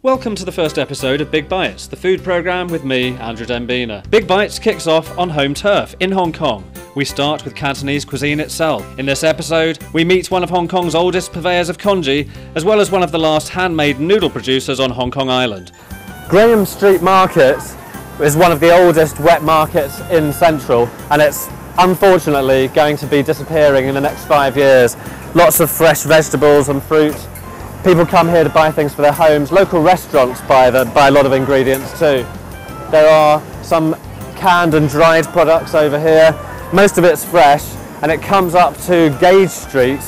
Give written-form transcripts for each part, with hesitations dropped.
Welcome to the first episode of Big Bites, the food programme with me, Andrew Dembina. Big Bites kicks off on home turf in Hong Kong. We start with Cantonese cuisine itself. In this episode, we meet one of Hong Kong's oldest purveyors of congee, as well as one of the last handmade noodle producers on Hong Kong Island. Graham Street Market is one of the oldest wet markets in Central, and it's unfortunately going to be disappearing in the next 5 years. Lots of fresh vegetables and fruit. People come here to buy things for their homes. Local restaurants buy a lot of ingredients too. There are some canned and dried products over here. Most of it's fresh, and it comes up to Gage Street,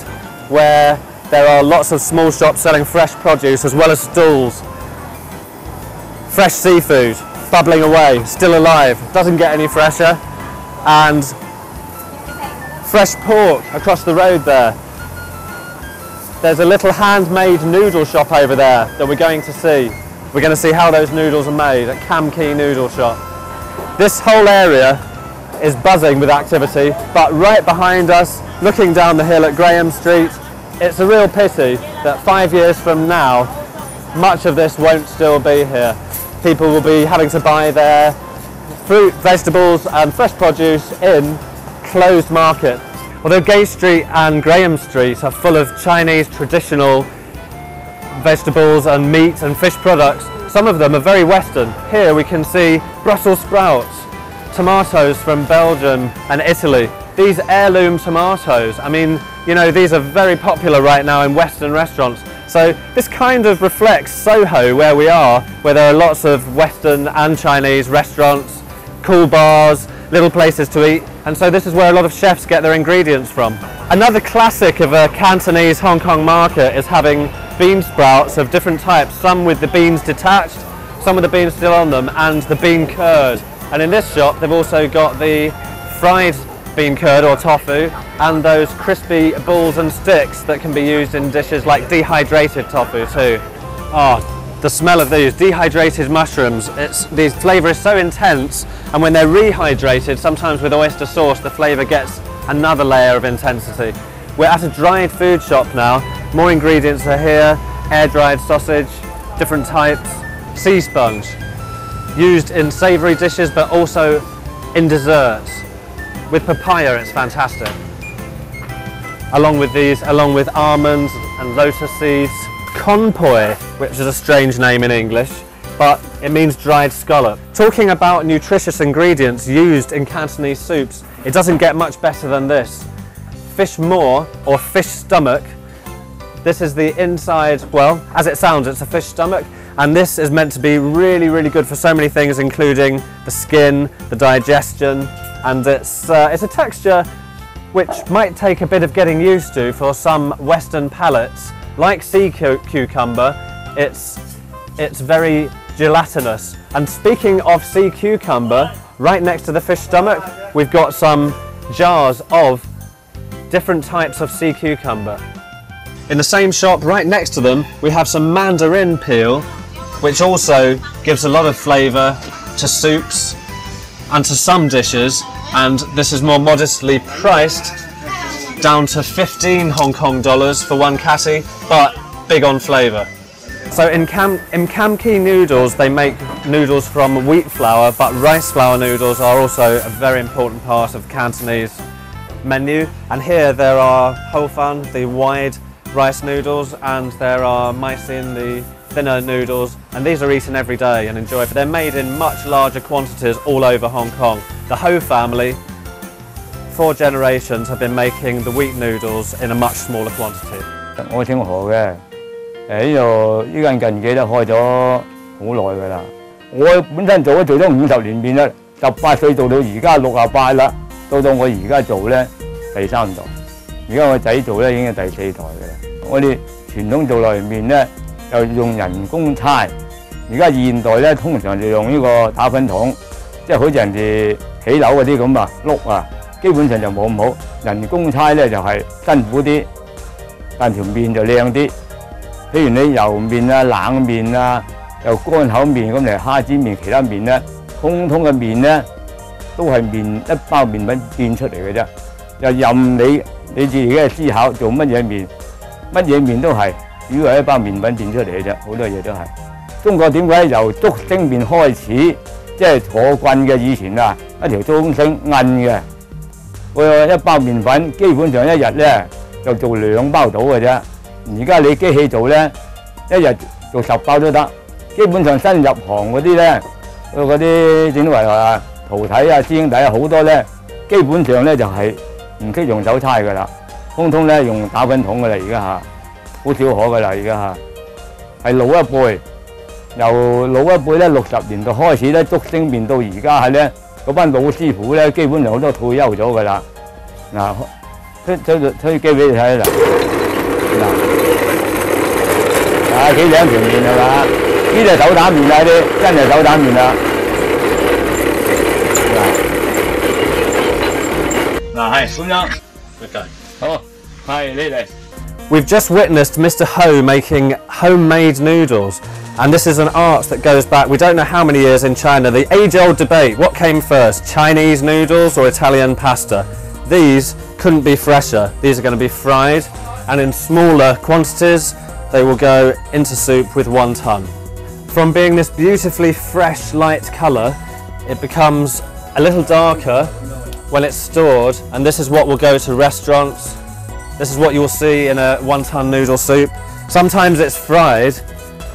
where there are lots of small shops selling fresh produce as well as stalls. Fresh seafood, bubbling away, still alive, doesn't get any fresher. And fresh pork across the road there. There's a little handmade noodle shop over there that we're going to see. We're going to see how those noodles are made at Kam Ki Noodle Shop. This whole area is buzzing with activity, but right behind us, looking down the hill at Graham Street, it's a real pity that 5 years from now, much of this won't still be here. People will be having to buy their fruit, vegetables and fresh produce in closed market. Although Gay Street and Graham Street are full of Chinese traditional vegetables and meat and fish products, some of them are very Western. Here we can see Brussels sprouts, tomatoes from Belgium and Italy. These heirloom tomatoes, I mean, you know, these are very popular right now in Western restaurants. So this kind of reflects Soho, where we are, where there are lots of Western and Chinese restaurants, cool bars, little places to eat, and so this is where a lot of chefs get their ingredients from. Another classic of a Cantonese Hong Kong market is having bean sprouts of different types, some with the beans detached, some with the beans still on them, and the bean curd. And in this shop they've also got the fried bean curd or tofu and those crispy balls and sticks that can be used in dishes like dehydrated tofu too. Oh, the smell of these dehydrated mushrooms, the flavour is so intense, and when they're rehydrated, sometimes with oyster sauce, the flavour gets another layer of intensity. We're at a dried food shop now. More ingredients are here, air-dried sausage, different types, sea sponge, used in savoury dishes but also in desserts. With papaya, it's fantastic. Along with almonds and lotus seeds. Konpoi, which is a strange name in English, but it means dried scallop. Talking about nutritious ingredients used in Cantonese soups, it doesn't get much better than this. Fish maw, or fish stomach. This is the inside, well, as it sounds, it's a fish stomach, and this is meant to be really, really good for so many things, including the skin, the digestion, and it's a texture which might take a bit of getting used to for some Western palates. Like sea cucumber, it's very gelatinous. And speaking of sea cucumber, right next to the fish stomach, we've got some jars of different types of sea cucumber. In the same shop, right next to them, we have some mandarin peel, which also gives a lot of flavour to soups and to some dishes, and this is more modestly priced, down to 15 Hong Kong dollars for one catty, but big on flavour. So in Kam Ki noodles, they make noodles from wheat flour, but rice flour noodles are also a very important part of Cantonese menu. And here there are Ho Fun, the wide rice noodles, and there are Maisin, the thinner noodles, and these are eaten every day and enjoyed, but they're made in much larger quantities all over Hong Kong. The Ho family, 4 generations have been making the wheat noodles in a much smaller quantity. 我姓何嘅，呢度呢間近記都開咗好耐㗎啦。我本身做咗50年麵啦，18歲做到而家68啦，到我而家做咧第3代，而家我仔做咧已經係第4代㗎啦。我哋傳統做來麵咧又用人工搓，而家現代咧通常就用呢個打粉筒，即係好似人哋起樓嗰啲咁啊碌啊。 基本上就冇咁好，人工搓咧就係辛苦啲，但條麵就靚啲。譬如你油麵啊、冷麵啊、又乾口麵咁嚟蝦子麵，其他麵咧，通通嘅麵咧都係一包麵粉變出嚟嘅啫。又任你自己嘅思考做乜嘢麵都係，主要係一包麵粉變出嚟嘅啫，好多嘢都係。中國點解由竹升麵開始，即係坐棍嘅以前啊，一條竹升韌嘅，一包麵粉基本上一日咧就做2包到嘅啫。而家你機器做咧，一日做10包都得。基本上新入行嗰啲咧，嗰啲點為話徒弟啊、師兄弟啊好多咧，基本上咧就係唔識用手搓㗎啦，通通咧用打粉筒㗎啦，而家嚇好少可㗎啦，而家嚇係老一輩。由老一輩咧60年代開始咧，竹升麵到而家係咧，嗰班老師傅咧基本上好多退休咗㗎啦。嗱，推機俾你睇啦，嗱，幾兩條麵係嘛？呢隻手打麵啊，啲真係手打麵啦。嗱係咁樣，好，係你哋。We've just witnessed Mr. Ho making homemade noodles, and this is an art that goes back, we don't know how many years in China. The age-old debate, what came first, Chinese noodles or Italian pasta? These couldn't be fresher. These are going to be fried, and in smaller quantities, they will go into soup with wonton. From being this beautifully fresh, light colour, it becomes a little darker when it's stored, and this is what will go to restaurants. This is what you will see in a wonton noodle soup. Sometimes it's fried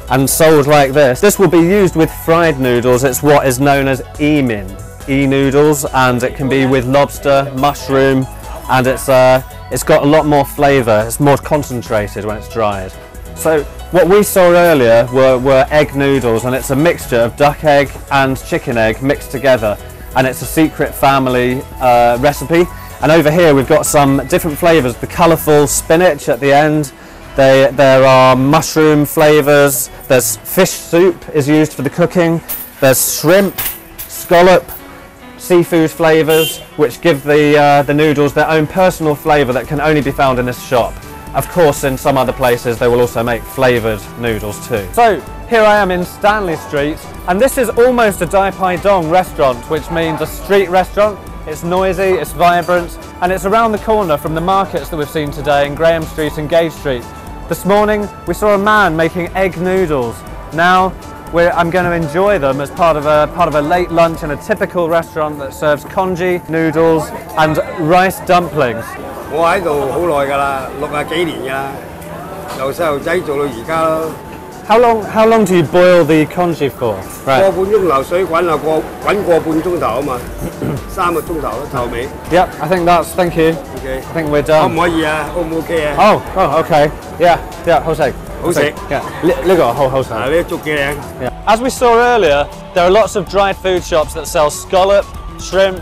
and sold like this. This will be used with fried noodles. It's what is known as e-noodles, and it can be with lobster, mushroom, and it's got a lot more flavour. It's more concentrated when it's dried. So what we saw earlier were egg noodles, and it's a mixture of duck egg and chicken egg mixed together, and it's a secret family recipe. And over here we've got some different flavours, the colourful spinach at the end, there are mushroom flavours, there's fish soup is used for the cooking, there's shrimp, scallop, seafood flavours which give the noodles their own personal flavour that can only be found in this shop. Of course in some other places they will also make flavoured noodles too. So here I am in Stanley Street, and this is almost a Dai Pai Dong restaurant, which means a street restaurant. It's noisy, it's vibrant, and it's around the corner from the markets that we've seen today in Graham Street and Gage Street. This morning we saw a man making egg noodles. Now I'm going to enjoy them as part of a late lunch in a typical restaurant that serves congee, noodles and rice dumplings. 我喺度好耐㗎啦，60幾年㗎啦，由細路仔做到而家咯。How long do you boil the congee for? 個半鐘頭水滾啊，滾個半鐘頭啊嘛，3個鐘頭咯頭尾。Yep, I think that's. Thank you. Okay. I think we're done. 可唔可以啊？O 唔 OK 啊？ Oh, okay. Yeah, 好食。好食。Yeah, 呢個好食。嗱，呢竹幾靚。Yeah. As we saw earlier, there are lots of dried food shops that sell scallop, shrimp,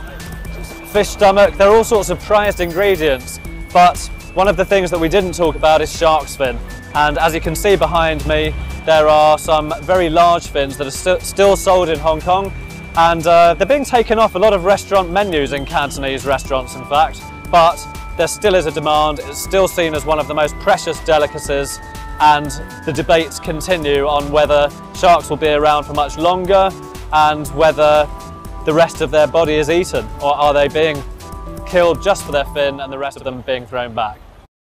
fish stomach. There are all sorts of prized ingredients, but one of the things that we didn't talk about is shark's fin. And as you can see behind me, there are some very large fins that are still sold in Hong Kong, and they're being taken off a lot of restaurant menus in Cantonese restaurants, in fact, but there still is a demand. It's still seen as one of the most precious delicacies, and the debates continue on whether sharks will be around for much longer and whether the rest of their body is eaten, or are they being killed just for their fin and the rest of them being thrown back.